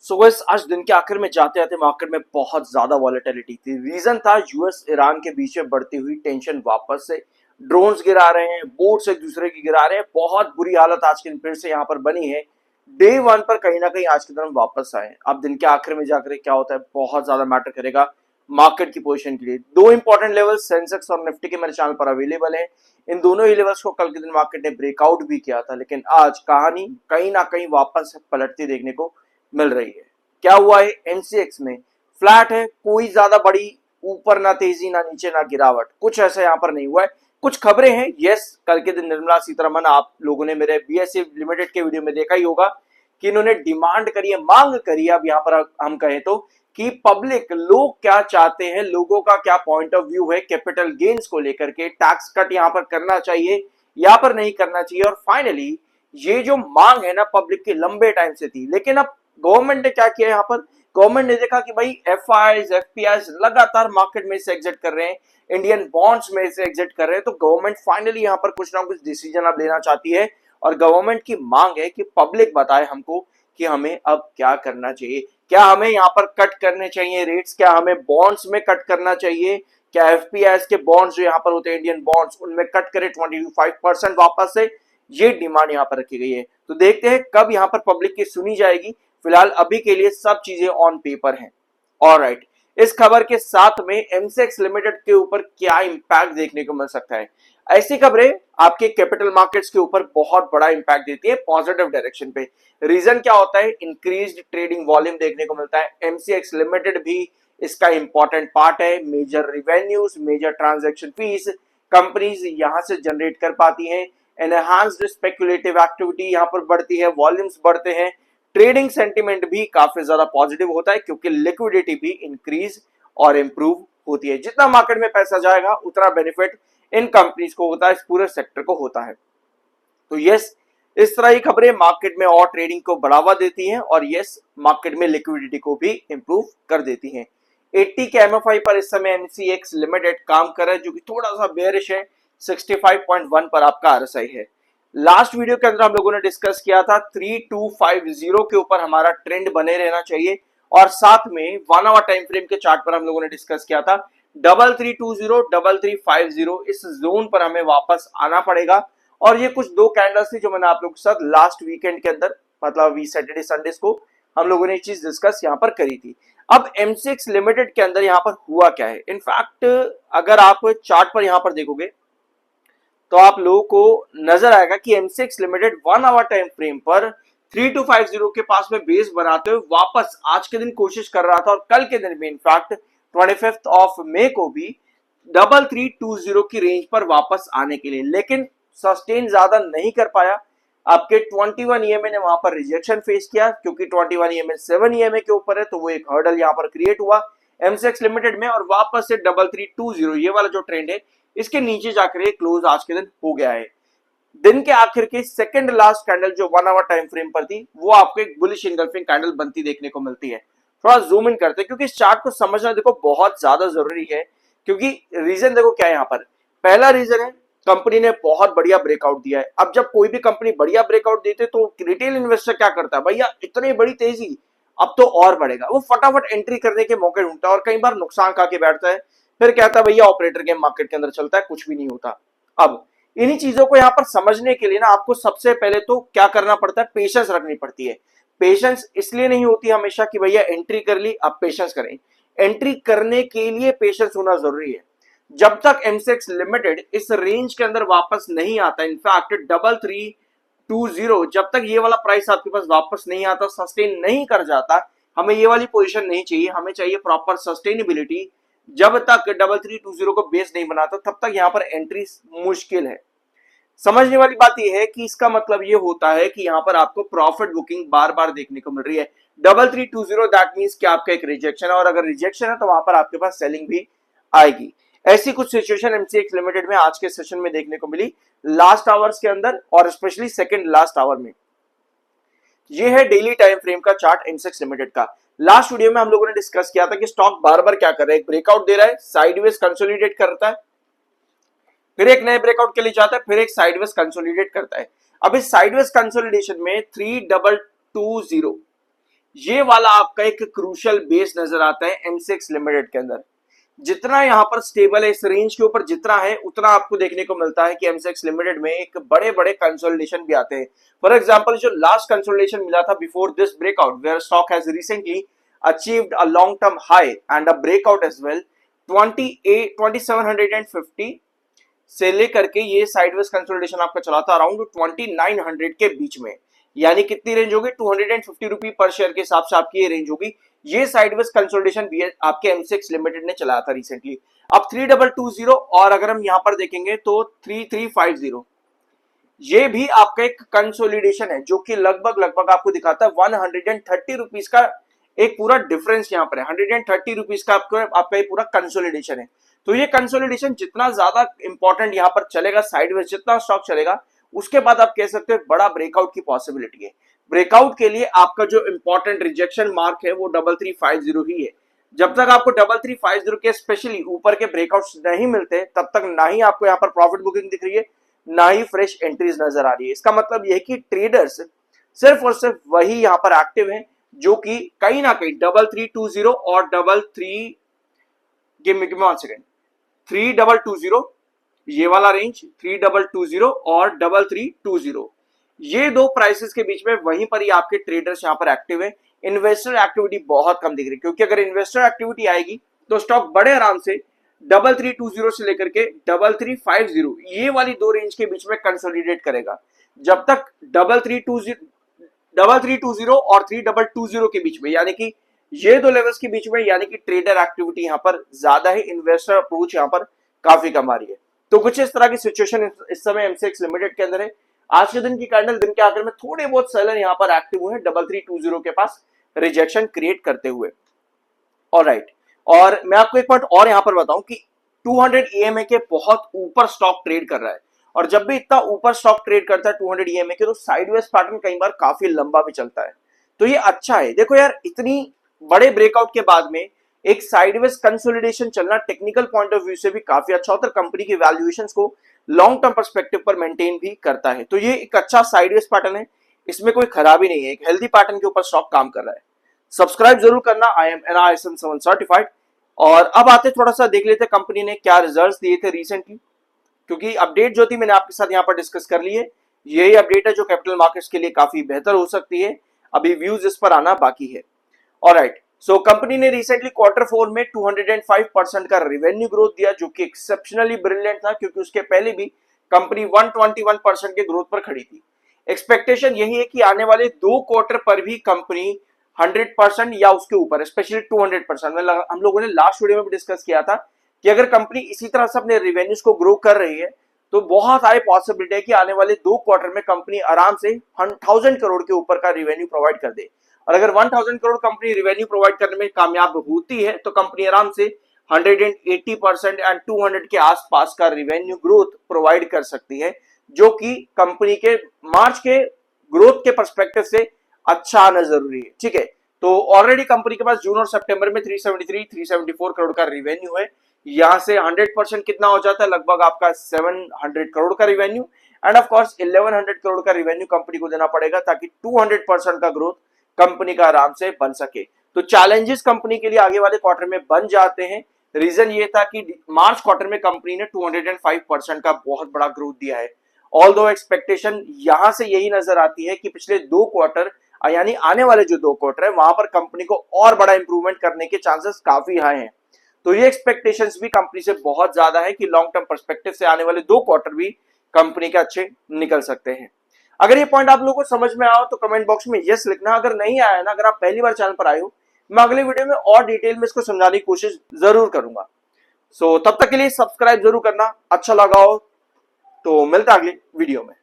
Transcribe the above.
सो बस आज दिन के आखिर में जाते जाते मार्केट में बहुत ज्यादा वॉलेटिलिटी थी। रीजन था यूएस ईरान के बीच में बढ़ती हुई टेंशन। वापस से ड्रोन्स गिरा रहे हैं, बोट्स एक दूसरे की गिरा रहे हैं। बहुत बुरी हालत आज के दिन फिर से यहाँ पर बनी है। डे वन पर कहीं ना कहीं आज की तरफ वापस आए। अब दिन के आखिर में जाकर क्या होता है बहुत ज्यादा मैटर करेगा मार्केट की पोजीशन के लिए। दो इंपॉर्टेंट लेवल सेंसेक्स और निफ्टी के मेरे चैनल पर अवेलेबल है। इन दोनों ही लेवल्स को कल के दिन मार्केट ने ब्रेकआउट भी किया था, लेकिन आज कहानी कहीं ना कहीं वापस पलटती देखने को मिल रही है। क्या हुआ है एमसीएक्स में? फ्लैट है, कोई ज्यादा बड़ी ऊपर ना तेजी ना नीचे ना गिरावट, कुछ ऐसा यहाँ पर नहीं हुआ है। कुछ खबरें हैं, यस। कल के दिन निर्मला सीतारमण, आप लोगों ने मेरे बीएसए लिमिटेड के वीडियो में देखा ही होगा कि इन्होंने डिमांड करी है, मांग करी है। अब यहाँ पर हम कहें तो कि पब्लिक लोग क्या चाहते हैं, लोगों का क्या पॉइंट ऑफ व्यू है कैपिटल गेन्स को लेकर के। टैक्स कट यहाँ पर करना चाहिए, यहाँ पर नहीं करना चाहिए। और फाइनली ये जो मांग है ना पब्लिक की लंबे टाइम से थी, लेकिन अब गवर्नमेंट ने क्या किया यहाँ पर? गवर्नमेंट ने देखा कि भाई एफआईज एफपीआईज लगातार मार्केट में से एग्जिट कर रहे हैं, इंडियन बॉन्ड्स में से एग्जिट कर रहे हैं, तो गवर्नमेंट फाइनली यहाँ पर कुछ ना कुछ डिसीजन अब लेना चाहती है। और गवर्नमेंट की मांग है कि पब्लिक बताए हमको कि हमें अब क्या करना चाहिए। क्या हमें यहाँ पर कट करने चाहिए रेट्स? क्या हमें बॉन्ड्स में कट करना चाहिए? क्या एफपीआईज के बॉन्ड्स जो यहाँ पर होते हैं इंडियन बॉन्ड्स, उनमें कट करे 25% वापस से? ये डिमांड यहाँ पर रखी गई है। तो देखते हैं कब यहाँ पर पब्लिक की सुनी जाएगी। फिलहाल अभी के लिए सब चीजें ऑन पेपर हैं। ऑलराइट, इस खबर के साथ में एमसेक्स लिमिटेड के ऊपर क्या इंपैक्ट देखने को मिल सकता है? ऐसी खबरें आपके कैपिटल मार्केट्स के ऊपर बहुत बड़ा इंपैक्ट देती है पॉजिटिव डायरेक्शन पे। रीजन क्या होता है? इंक्रीज्ड ट्रेडिंग वॉल्यूम देखने को मिलता है। एमसीएक्स लिमिटेड भी इसका इंपॉर्टेंट पार्ट है। Major revenues, major transaction fees companies यहां से जनरेट कर पाती हैं। एनहांस्ड स्पेकुलेटिव एक्टिविटी यहां पर बढ़ती है, वॉल्यूम्स बढ़ते हैं। ट्रेडिंग सेंटिमेंट भी काफी ज्यादा पॉजिटिव होता है क्योंकि लिक्विडिटी भी इंक्रीज और इंप्रूव होती है। जितना मार्केट में पैसा जाएगा उतना बेनिफिट इन कंपनीज को होता है, इस पूरे सेक्टर को होता है। तो यस, इस तरह की खबरें मार्केट में और ट्रेडिंग को बढ़ावा देती हैं और यस मार्केट में लिक्विडिटी को भी इंप्रूव कर देती हैं। 80 के एमएफआई पर इस समय एमसीएक्स लिमिटेड काम कर रहा है, जो कि थोड़ा सा बेयरिश है। 65.1 पर आपका आरएसआई है। लास्ट वीडियो के अंदर हम लोगों ने डिस्कस किया था 3250 के ऊपर हमारा ट्रेंड बने रहना चाहिए, और साथ में 1 आवर टाइम फ्रेम के चार्ट पर हम लोगों ने डिस्कस किया था 3320 3350, इस जोन पर हमें वापस आना पड़ेगा। और ये कुछ दो कैंडल्स थी जो मैंने आप लोगों के साथ लास्ट वीकेंड के अंदर, मतलब सैटरडे संडे को हम लोगों ने ये चीज डिस्कस यहाँ पर करी थी। अब एमसीएक्स लिमिटेड के अंदर यहाँ पर हुआ क्या है? इनफैक्ट अगर आप चार्ट पर यहाँ पर देखोगे तो आप लोगों को नजर आएगा कि MCX limited 1 hour time frame पर 3250 के पास में बेस बनाते हुए वापस आज के दिन कोशिश कर रहा था, और कल के दिन में इनफैक्ट 25 ऑफ मई को भी 3320 की रेंज पर वापस आने के लिए, लेकिन सस्टेन ज्यादा नहीं कर पाया। आपके 21 ईएमए ने वहां पर रिजेक्शन फेस किया क्योंकि 21 ईएमए 7 ईएमए के ऊपर है, तो वो एक हर्डल यहां पर क्रिएट हुआ एमसीएक्स लिमिटेड में, और वापस से 3320 ये वाला जो ट्रेंड है इसके नीचे जाकर ये क्लोज आज के दिन हो गया है। दिन के आखिर के सेकंड लास्ट कैंडल जो 1 आवर टाइम फ्रेम पर थी, वो आपको एक बुलिश इंगल्फिंग कैंडल बनती देखने को मिलती है। थोड़ा जूम इन करते हैं क्योंकि इस चार्ट को समझना देखो बहुत ज्यादा जरूरी है, क्योंकि रीजन देखो क्या है यहाँ पर। पहला रीजन है कंपनी ने बहुत बढ़िया ब्रेकआउट दिया है। अब जब कोई भी कंपनी बढ़िया ब्रेकआउट देते तो रिटेल इन्वेस्टर क्या करता है, भैया इतनी बड़ी तेजी अब तो और बढ़ेगा, वो फटाफट एंट्री करने के मौके ढूंढता है और कई बार नुकसान खा के बैठता है, फिर कहता है भैया ऑपरेटर गेम मार्केट के अंदर चलता है, कुछ भी नहीं होता। अब इन्हीं चीजों को यहाँ पर समझने के लिए ना आपको सबसे पहले तो क्या करना पड़ता है, पेशेंस रखनी पड़ती है। पेशेंस इसलिए नहीं होती हमेशा कि भैया एंट्री कर ली अब पेशेंस करें। एंट्री करने के लिए पेशेंस होना जरूरी है। जब तक एमसेक्स लिमिटेड इस रेंज के अंदर वापस नहीं आता, इनफैक्ट 3320 जब तक ये वाला प्राइस आपके पास वापस नहीं आता, सस्टेन नहीं कर जाता, हमें ये वाली पोजीशन नहीं चाहिए। हमें चाहिए प्रॉपर सस्टेनेबिलिटी। जब तक 3320 को बेस नहीं बनाता तब तक यहां पर एंट्री मुश्किल है। समझने वाली बात यह है कि इसका मतलब ये होता है कि यहां पर आपको प्रॉफिट बुकिंग बार बार देखने को मिल रही है। 3320 दैट मींस कि आपका एक रिजेक्शन है, और अगर रिजेक्शन है तो वहां पर आपके पास सेलिंग भी आएगी। ऐसी कुछ सिचुएशन एमसीएक्स लिमिटेड में आज के सेशन में देखने को मिली लास्ट आवर्स के अंदर, और स्पेशली सेकंड लास्ट आवर में। ये है डेली टाइम फ्रेम का चार्ट एमसेक्स लिमिटेड का। लास्ट वीडियो में हम लोगों ने डिस्कस किया था कि स्टॉक बार बार क्या कर रहा है, एक ब्रेकआउट दे रहा है, साइडवेज कंसोलिडेट करता है, फिर एक नए ब्रेकआउट के लिए जाता है, फिर एक साइडवेज कंसोलिडेट करता है। अब इस साइडवेज कंसोलिडेशन में 3220 ये वाला आपका एक क्रूशियल बेस नजर आता है एमसीएक्स लिमिटेड के अंदर। जितना यहाँ पर स्टेबल है, इस रेंज के ऊपर जितना है उतना आपको देखने को मिलता है कि एमसीएक्स लिमिटेड में एक बड़े बड़े कंसोलिडेशन भी आते हैं। फॉर एग्जांपल जो लास्ट कंसोलिडेशन मिला था before this breakout where stock has recently achieved a long term high and a breakout as well 2750 से लेकर के ये साइडवेज कंसोलिडेशन आपका चला था अराउंड 2900 के बीच में। यानी कितनी रेंज होगी, 250 रुपी पर शेयर के हिसाब से आपकी ये रेंज होगी। ये साइडवेज कंसोलिडेशन भी आपके एमसीएक्स लिमिटेड ने चलाया था रिसेंटली। अब 3220 और अगर हम यहां पर देखेंगे तो 3350, ये भी आपका एक कंसोलिडेशन है जो कि लगभग लगभग आपको दिखाता है 130 रुपीज का एक पूरा डिफरेंस यहाँ पर है। 130 रुपीज का आपका ये पूरा कंसोलिडेशन है। तो ये कंसोलिडेशन जितना ज्यादा इंपॉर्टेंट यहाँ पर चलेगा, साइडवेज जितना स्टॉक चलेगा, उसके बाद आप कह सकते हैं बड़ा ब्रेकआउट की पॉसिबिलिटी है। ब्रेकआउट के लिए आपका जो इंपॉर्टेंट रिजेक्शन मार्क है वो 3350 ही है। जब तक आपको 3350 के स्पेशली ऊपर के ब्रेकआउट्स नहीं मिलते तब तक ना ही आपको यहाँ पर प्रॉफिट बुकिंग दिख रही है, ना ही फ्रेश एंट्रीज नजर आ रही है। इसका मतलब यह है कि ट्रेडर्स सिर्फ और सिर्फ वही यहाँ पर एक्टिव हैं जो कि कहीं ना कहीं 3320 और 3220 ये वाला रेंज 3220 और 3320, ये दो प्राइसेस के बीच में वहीं पर ही आपके ट्रेडर्स यहां पर एक्टिव है। इन्वेस्टर एक्टिविटी बहुत कम दिख रही है, क्योंकि अगर इन्वेस्टर एक्टिविटी आएगी तो स्टॉक बड़े आराम से 3320 से लेकर के 3350 ये वाली दो रेंज के बीच में कंसोलिडेट करेगा। जब तक 3320 और 3220 के बीच में, यानी कि ये दो लेवल्स के बीच में, यानी कि ट्रेडर एक्टिविटी यहां पर ज्यादा है, इन्वेस्टर अप्रोच यहां पर काफी कम आ रही है। तो कुछ इस तरह की सिचुएशन इस समय एमसीएक्स लिमिटेड के अंदर है। आज के दिन की कैंडल दिन के आखिर में थोड़े बहुत सेलर यहां पर एक्टिव हुए हैं 3320 के पास रिजेक्शन क्रिएट करते हुए। ऑलराइट, और मैं आपको एक पॉइंट और यहां पर बताऊं कि 200 EMA के बहुत ऊपर स्टॉक ट्रेड कर रहा है, और जब भी इतना ऊपर स्टॉक ट्रेड करता है 200 EMA के, तो साइडवेज पैटर्न कई बार काफी लंबा भी चलता है। तो ये अच्छा है। देखो यार, इतनी बड़े ब्रेकआउट के बाद में एक साइडवेज कंसोलिडेशन चलना टेक्निकल पॉइंट ऑफ व्यू से भी काफी अच्छा होता है, कंपनी की वैल्यूएशंस को लॉन्ग टर्म पर्सपेक्टिव पर मेंटेन भी करता है। तो ये एक अच्छा साइडवेज पैटर्न है, इसमें कोई खराबी नहीं है, एक हेल्दी पैटर्न के ऊपर स्टॉक काम कर रहा है। सब्सक्राइब जरूर करना, आई एम NISM 7 सर्टिफाइड। और अब आते थोड़ा सा देख लेते कंपनी ने क्या रिजल्ट्स दिए थे रिसेंटली, क्योंकि अपडेट जो थी मैंने आपके साथ यहाँ पर डिस्कस कर ली है। यही अपडेट है जो कैपिटल मार्केट्स के लिए काफी बेहतर हो सकती है, अभी व्यूज इस पर आना बाकी है। ऑलराइट, सो कंपनी ने रिसेंटली Q4 में 205% का रेवेन्यू ग्रोथ दिया, जो कि एक्सेप्शनली ब्रिलियंट था, क्योंकि उसके पहले भी कंपनी 121% के ग्रोथ पर खड़ी थी। एक्सपेक्टेशन यही है कि आने वाले 2 क्वार्टर पर भी कंपनी 100% या उसके ऊपर, स्पेशली 200%, हम लोगों ने लास्ट वीडियो में भी डिस्कस किया था कि अगर कंपनी इसी तरह से अपने रेवेन्यूज को ग्रो कर रही है तो बहुत सारी पॉसिबिलिटी है कि आने वाले 2 क्वार्टर में कंपनी आराम से 1000 करोड़ के ऊपर का रेवेन्यू प्रोवाइड कर दे। और अगर 1000 करोड़ कंपनी रेवेन्यू प्रोवाइड करने में कामयाब होती है तो कंपनी आराम से 180% एंड 200 के आसपास का रेवेन्यू ग्रोथ प्रोवाइड कर सकती है, जो कि कंपनी के मार्च के ग्रोथ के पर्सपेक्टिव से अच्छा आना जरूरी है। ठीक है, तो ऑलरेडी कंपनी के पास जून और सितंबर में 374 करोड़ का रेवेन्यू है। यहां से 100% कितना हो जाता है, लगभग आपका 700 करोड़ का revenue, end of course 1100 crore का रेवेन्यू कंपनी को देना पड़ेगा ताकि 200% का ग्रोथ कंपनी का आराम से बन सके। तो चैलेंजेस कंपनी के लिए आगे वाले क्वार्टर में बन जाते हैं। रीजन ये था कि मार्च क्वार्टर में कंपनी ने 205% का बहुत बड़ा ग्रोथ दिया है। ऑल्दो एक्सपेक्टेशन यहां से यही नजर आती है कि पिछले 2 क्वार्टर, यानी आने वाले जो 2 क्वार्टर है, वहां पर कंपनी को और बड़ा इंप्रूवमेंट करने के चांसेस काफी हाई हैं। तो ये एक्सपेक्टेशंस भी कंपनी से बहुत ज्यादा है कि लॉन्ग टर्म पर्सपेक्टिव से आने वाले 2 क्वार्टर भी कंपनी के अच्छे निकल सकते हैं। अगर ये पॉइंट आप लोगों को समझ में आया तो कमेंट बॉक्स में यस लिखना। अगर नहीं आया ना, अगर आप पहली बार चैनल पर आए हो, मैं अगले वीडियो में और डिटेल में इसको समझाने की कोशिश जरूर करूंगा। सो तब तक के लिए सब्सक्राइब जरूर करना। अच्छा लगा हो तो मिलता है अगले वीडियो में।